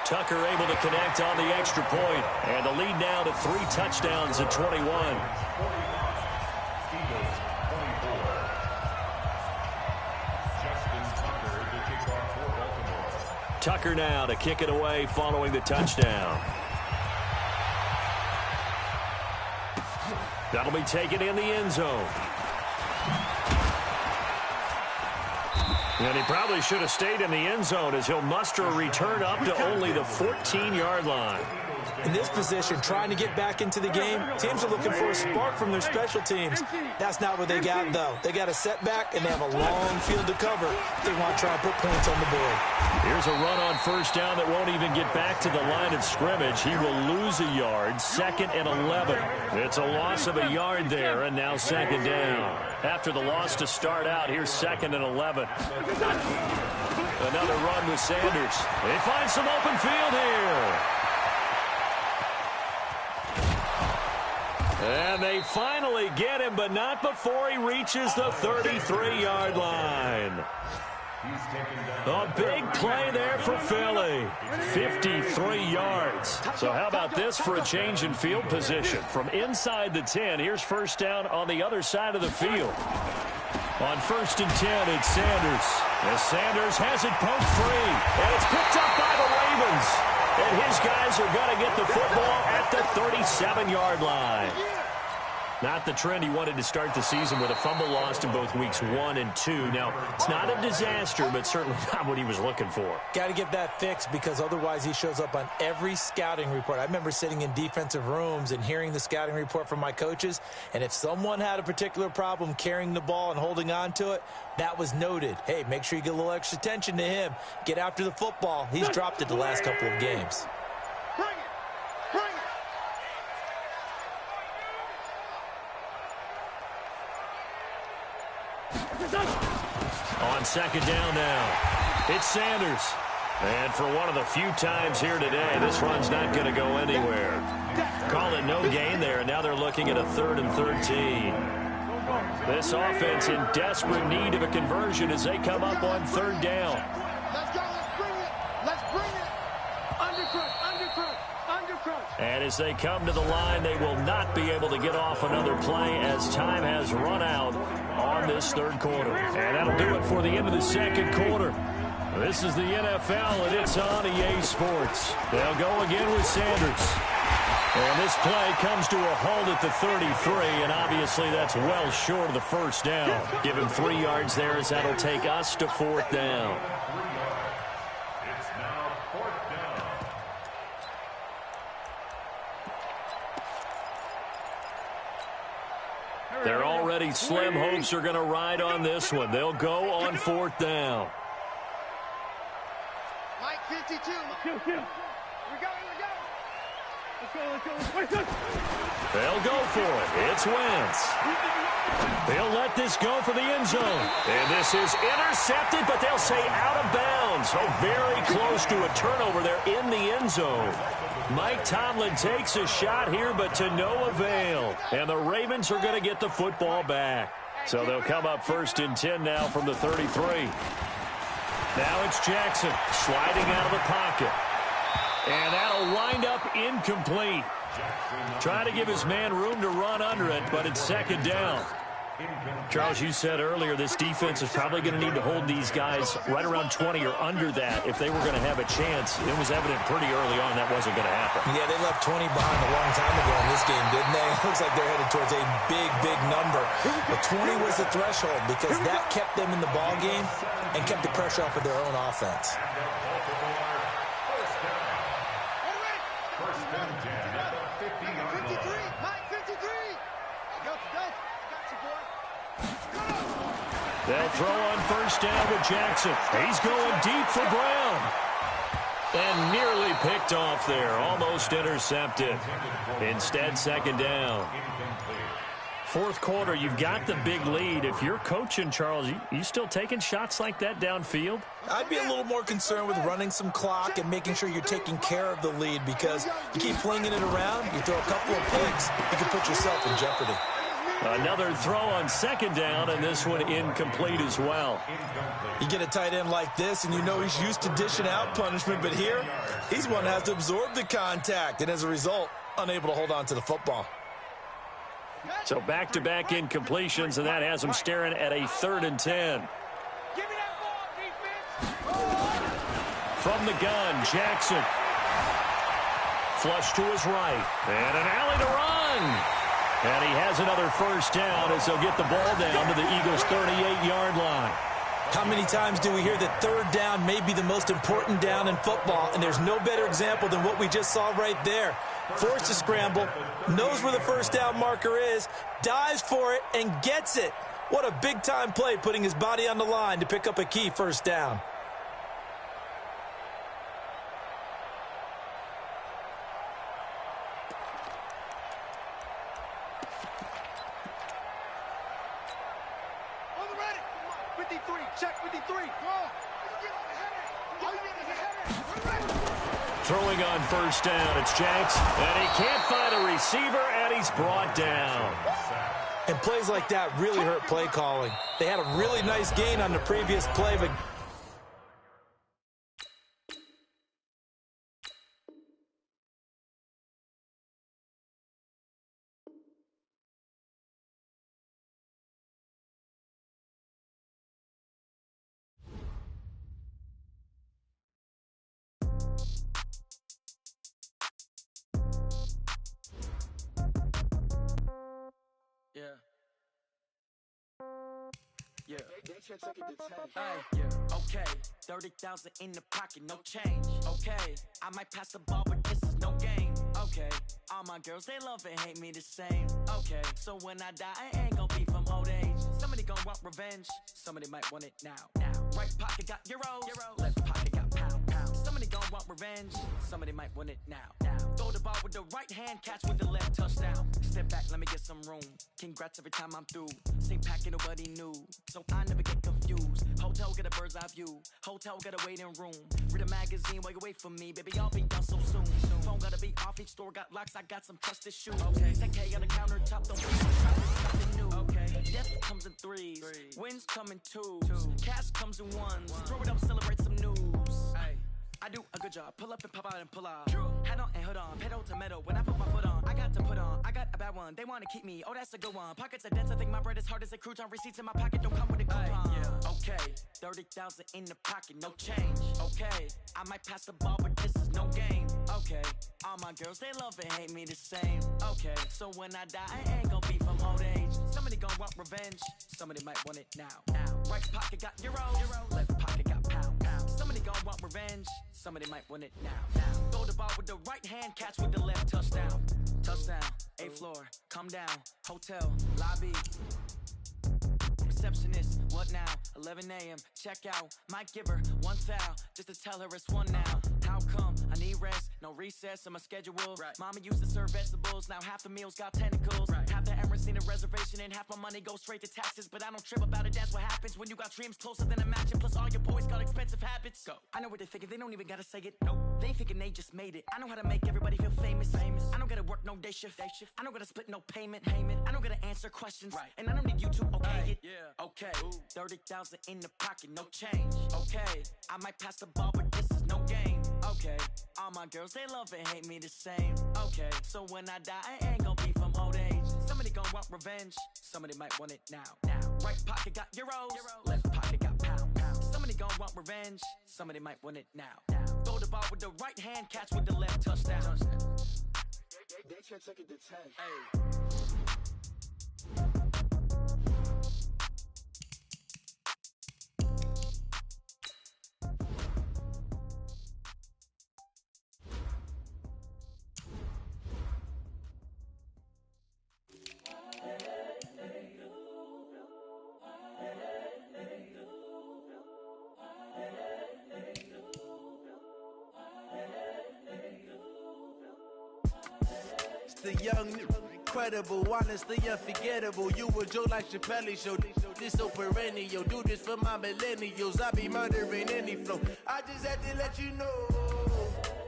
Tucker able to connect on the extra point, and the lead now to 3 touchdowns at 21. Tucker now to kick it away following the touchdown. That'll be taken in the end zone. And he probably should have stayed in the end zone as he'll muster a return up to only the 14-yard line. In this position, trying to get back into the game, teams are looking for a spark from their special teams. That's not what they got, though. They got a setback, and they have a long field to cover. They want to try and put points on the board. Here's a run on 1st down that won't even get back to the line of scrimmage. He will lose a yard, 2nd and 11. It's a loss of a yard there, and now 2nd down. After the loss to start out, here's 2nd and 11. Another run with Sanders. They find some open field here. And they finally get him, but not before he reaches the 33-yard line. A big play there for Philly. 53 yards. So how about this for a change in field position? From inside the 10, here's first down on the other side of the field. On 1st and 10, it's Sanders. As Sanders has it poked free. And it's picked up by the Ravens. And his guys are going to get the football at the 37-yard line. Not the trend he wanted to start the season with a fumble lost in both weeks 1 and 2. Now, it's not a disaster, but certainly not what he was looking for. Got to get that fixed because otherwise he shows up on every scouting report. I remember sitting in defensive rooms and hearing the scouting report from my coaches, and if someone had a particular problem carrying the ball and holding on to it, that was noted. Hey, make sure you get a little extra attention to him. Get after the football. He's dropped it the last couple of games. Bring it! Bring it! On 2nd down now, it's Sanders. And for one of the few times here today, this run's not going to go anywhere. Call it no gain there, and now they're looking at a 3rd and 13. This offense in desperate need of a conversion as they come up on 3rd down. Let's go, let's bring it! Let's bring it! Undercrush, undercrush, undercrush! And as they come to the line, they will not be able to get off another play as time has run out on this 3rd quarter. And that'll do it for the end of the 2nd quarter. This is the NFL, and it's on EA Sports. They'll go again with Sanders. And this play comes to a halt at the 33, and obviously that's well short of the first down. Give him 3 yards there as that'll take us to 4th down. Their already slim hopes are going to ride on this one. They'll go on 4th down. Mike 52. Here we go, Let's go. They'll go for it. It's Wentz. They'll let this go for the end zone. And this is intercepted, but they'll say out of bounds. Oh, very close to a turnover there in the end zone. Mike Tomlin takes a shot here, but to no avail. And the Ravens are going to get the football back. So they'll come up 1st and 10 now from the 33. Now it's Jackson sliding out of the pocket. And that'll wind up incomplete. Trying to give his man room to run under it, but it's 2nd down. Charles, you said earlier this defense is probably going to need to hold these guys right around 20 or under that if they were going to have a chance. It was evident pretty early on that wasn't going to happen. Yeah, they left 20 behind a long time ago in this game, didn't they? It looks like they're headed towards a big, big number. But 20 was the threshold because that kept them in the ball game and kept the pressure off of their own offense. They'll throw on 1st down with Jackson. He's going deep for Brown. And nearly picked off there. Almost intercepted. Instead, 2nd down. 4th quarter, you've got the big lead. If you're coaching, Charles, you still taking shots like that downfield? I'd be a little more concerned with running some clock and making sure you're taking care of the lead because you keep flinging it around, you throw a couple of picks, you can put yourself in jeopardy. Another throw on 2nd down, and this one incomplete as well. You get a tight end like this, and you know he's used to dishing out punishment, but here, he's one that has to absorb the contact, and as a result, unable to hold on to the football. So back-to-back incompletions, and that has him staring at a 3rd and 10. Give me that ball, defense! From the gun, Jackson. Flush to his right, and an alley to run. And he has another 1st down as they'll get the ball down to the Eagles' 38-yard line. How many times do we hear that 3rd down may be the most important down in football, and there's no better example than what we just saw right there. Forced to scramble, knows where the 1st down marker is, dives for it, and gets it. What a big-time play putting his body on the line to pick up a key 1st down. Check 53. Throwing on 1st down, it's Jackson. And he can't find a receiver, and he's brought down. And plays like that really hurt play calling. They had a really nice gain on the previous play, but Yeah. Yeah. Hey, yeah. Okay. 30,000 in the pocket, no change. Okay. I might pass the ball, but this is no game. Okay. All my girls, they love and hate me the same. Okay. So when I die, I ain't gon' be from old age. Somebody gon' want revenge. Somebody might want it now. Right pocket got euros. Left pocket got pound. Somebody gon' want revenge. Somebody might want it now. Throw the ball with the right hand, catch with the left, touchdown. Step back, let me get some room. Congrats every time I'm through. Same packet, nobody knew. So I never get confused. Hotel get a bird's eye view. Hotel got a waiting room. Read a magazine while you wait for me. Baby, I'll be done so soon. Phone gotta be off, each store got locks. I got some trusted shoes. Okay. 10K on the countertop, don't be something new. Okay. Death comes in threes. Wins come in twos. Cash comes in ones. Throw it up, celebrate some news. Hey. I do a good job. Pull up and pop out and pull out. Head on and hood on. Pedal to metal. When I put my foot on, I got to put on. I got a bad one. They want to keep me. Oh, that's a good one. Pockets are dense. I think my bread is hard as a crouton. Receipts in my pocket don't come with a coupon. Yeah. Okay. 30,000 in the pocket. No change. Okay. I might pass the ball, but this is no game. Okay. All my girls, they love and hate me the same. Okay. So when I die, I ain't gon' be from old age. Somebody gon' want revenge. Somebody might want it now. Right pocket got euros. Left pocket got pound. Somebody gon' want revenge. Somebody might want it now. Throw the ball with the right hand, catch with the left, touchdown. Touchdown, 8th floor, come down, hotel, lobby. Receptionist, what now? 11 a.m., check out. Might give her one foul, just to tell her it's one now. How come? I need rest, no recess in my schedule. Right. Mama used to serve vegetables, now half the meals got tentacles. Right. Half the Emirates need a reservation and half my money goes straight to taxes. But I don't trip about it, that's what happens when you got dreams closer than a match. And plus all your boys got expensive habits. Go. I know what they're thinking, they don't even gotta say it. Nope. They thinking they just made it. I know how to make everybody feel famous. I don't gotta work no day shift. I don't gotta split no payment. I don't gotta answer questions. Right. And I don't need you to okay it. Yeah. Okay. 30,000 in the pocket, no change. Okay. I might pass the ball, but this is no game. Okay. All my girls, they love and hate me the same. Okay. So when I die, I ain't gon' be from old age. Somebody gon' want revenge. Somebody might want it now. Right pocket got euros. Left pocket got pound. Somebody gon' want revenge. Somebody might want it now. Throw the ball with the right hand, catch with the left, touchdown. They can't take it to 10. Hey. The young, incredible, honestly unforgettable. You a joke like Chappelle show. This so perennial. Do this for my millennials. I be murdering any flow. I just had to let you know.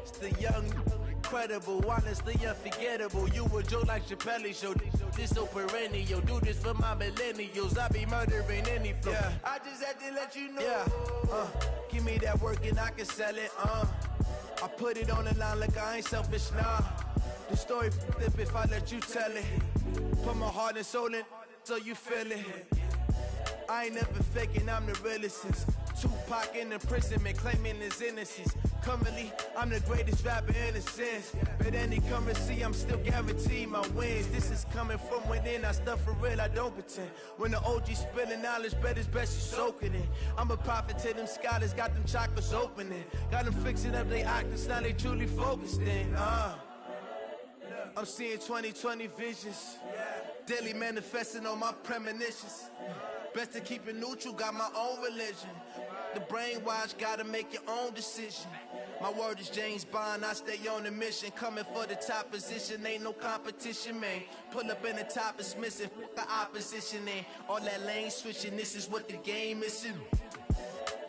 It's the young, incredible, honestly unforgettable. You a joke like Chappelle show. This so perennial. Do this for my millennials. I be murdering any flow. Yeah. I just had to let you know. Yeah. Give me that work and I can sell it. I put it on the line like I ain't selfish, nah. The story flip if I let you tell it. Put my heart and soul in so you feel it. I ain't never faking, I'm the realest since Tupac in imprisonment, claiming his innocence. Currently, I'm the greatest rapper in a sense. But any currency, I'm still guaranteed my wins. This is coming from within, I stuff for real, I don't pretend. When the OG spilling knowledge, bet it's best you soak it in. I'm a prophet to them scholars, got them chakras opening. Got them fixing up their octaves, now they truly focused in. I'm seeing 2020 visions. Daily manifesting on my premonitions. Best to keep it neutral, got my own religion. The brainwash, gotta make your own decision. My word is James Bond, I stay on a mission. Coming for the top position, ain't no competition, man. Pull up in the top, it's missing, the opposition, and all that lane switching, this is what the game is.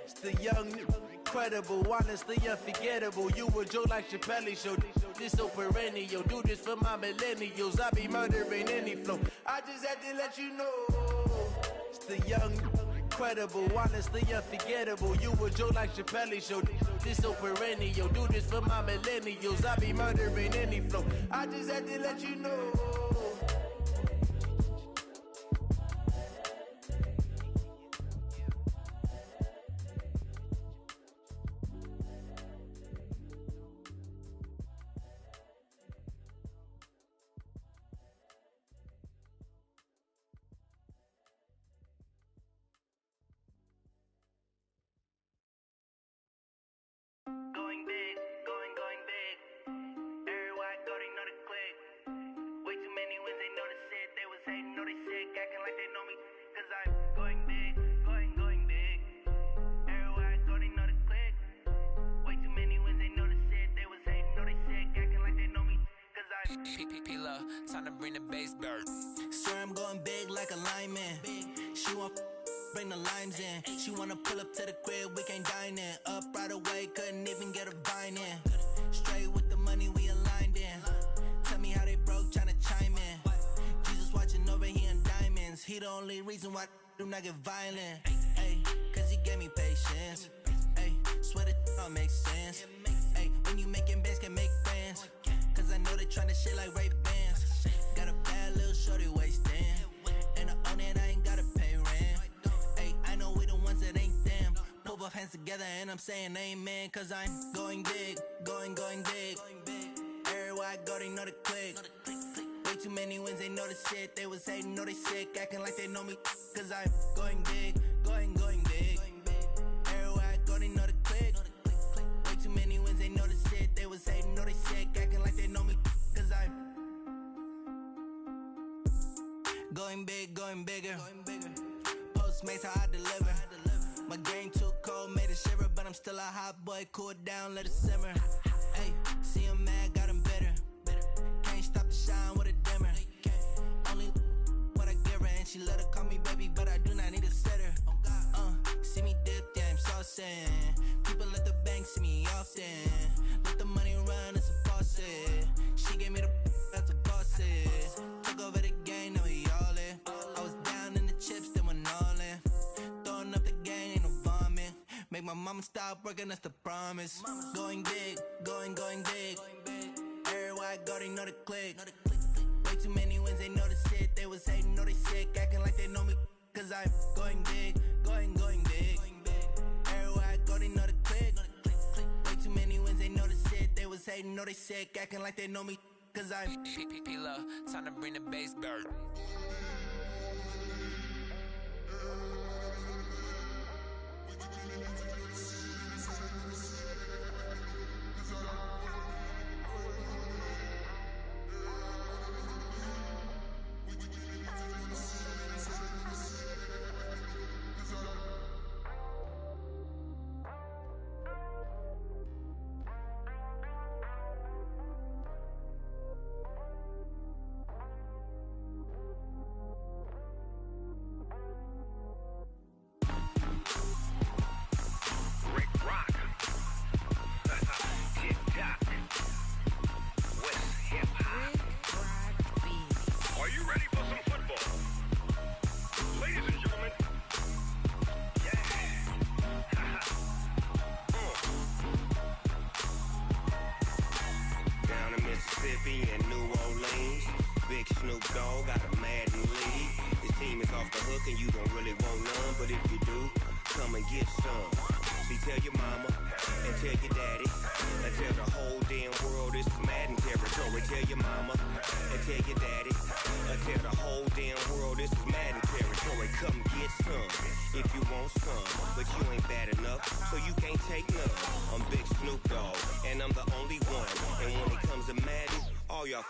It's the young, incredible, honestly unforgettable. You a joke like Chappelle show. This so perennial. Do this for my millennials. I be murdering any flow. I just had to let you know. It's the young, incredible, honestly unforgettable. You a joke like Chappelle show. This so perennial. Do this for my millennials. I be murdering any flow. I just had to let you know. Time to bring the bass back. Swear I'm going big like a lineman. She want bring the limes in. She wanna pull up to the crib, we can't dine in. Up right away, couldn't even get a vine in. Straight with the money we aligned in. Tell me how they broke, tryna chime in. Jesus watching over here in diamonds. He the only reason why I do not get violent. Ay, cause he gave me patience. Ay, swear that all makes sense. Ay, when you making bands can make friends. Cause I know they tryna shit like Ray-Bans. Got a bad little shorty wasting. And I own it, I ain't gotta pay rent. Ay, I know we the ones that ain't them. Pull both hands together and I'm saying amen. Cause I'm going big, going big. Everywhere I go, they know the click. Way too many wins, they know the shit. They was hating, know they sick, acting like they know me. Cause I'm going big, going big. Everywhere I go, they know the click. Way too many wins, they know the shit. They was hating, know they sick, acting like they know me. Cause I'm going big, going bigger. Postmates, how I deliver. My game too cold, made it shiver. But I'm still a hot boy, cool it down, let it simmer. Hey, see him mad, got him bitter. Can't stop the shine with a dimmer. Only what I give her, and she let her call me baby, but I do not need a sitter. See me dip, yeah, I'm saucing. People at the bank see me often. Let the money run, it's a faucet. She gave me the that's a boss it. Took over the game, now we all in. I was down in the chips, then went all in. Throwing up the gang, ain't no vomit. Make my mama stop working, that's the promise. Going big, going big. Everywhere I go, they know the click. Way too many wins, they know the shit. They was hating, know they sick, acting like they know me. Cause I'm going big, going big. Everywhere I go, they know the click. Way too many wins, they know the shit. They was hating, know they sick, acting like they know me. Cause I'm time to bring the bass back.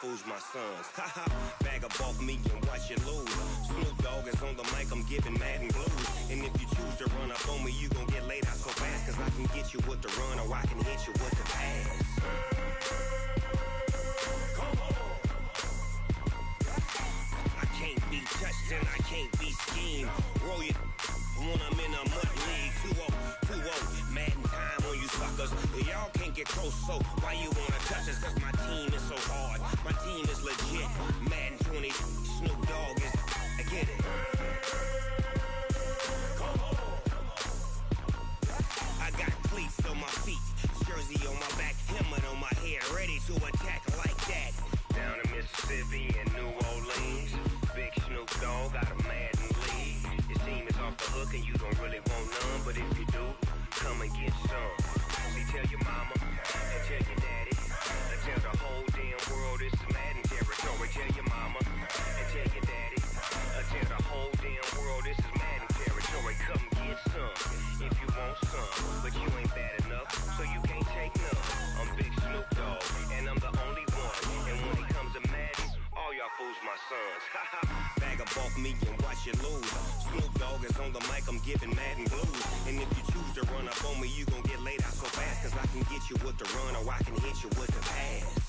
Fools my sons. Haha, bag up off me and watch you lose. Snoop Dogg is on the mic, I'm giving Madden blues. And if you choose to run up on me, you gon' get laid out so fast. Cause I can get you with the run or I can hit you with the pass. Come on. I can't be touched and I can't be schemed. Roll you when I'm in a mud league. 2-0, Madden time on you suckers. Y'all can't get close, so why you wanna touch us? Cause my team is so hard. My team is legit. Madden 20, Snoop Dogg is. I get it. Come on. I got cleats on my feet, jersey on my back, helmet on my head, ready to attack like that. Down in Mississippi and New Orleans, Big Snoop Dogg got a Madden league. Your team is off the hook and you don't really want none, but if you do, come and get some. See, tell your mama and tell your daddy. Tell the whole damn world it's Madden territory. Tell your mama and tell your daddy. Tell the whole damn world this is Madden territory. Come get some if you want some, but you ain't bad enough, so you can't take none. I'm Big Snoop Dogg, and I'm the only one. And when it comes to Madden, all y'all fools my sons. Bag up off me and watch you lose. Snoop Dogg is on the mic, I'm giving Madden blues. And if you choose to run up on me, you gon' get laid out so fast. Cause I can get you with the run or I can hit you with the pass.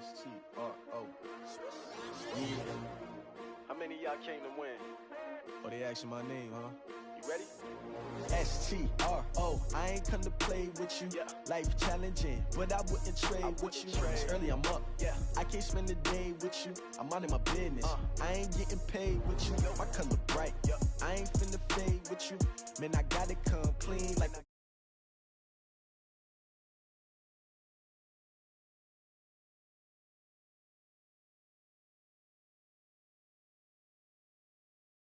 S-T-R-O. Yeah. How many of y'all came to win? Oh, they asking my name, huh? You ready? S-T-R-O. I ain't come to play with you. Life challenging, but I wouldn't trade with you. It's early, I'm up. I can't spend the day with you. I'm minding my business. I ain't getting paid with you. My color bright. I ain't finna fade with you. Man, I gotta come clean like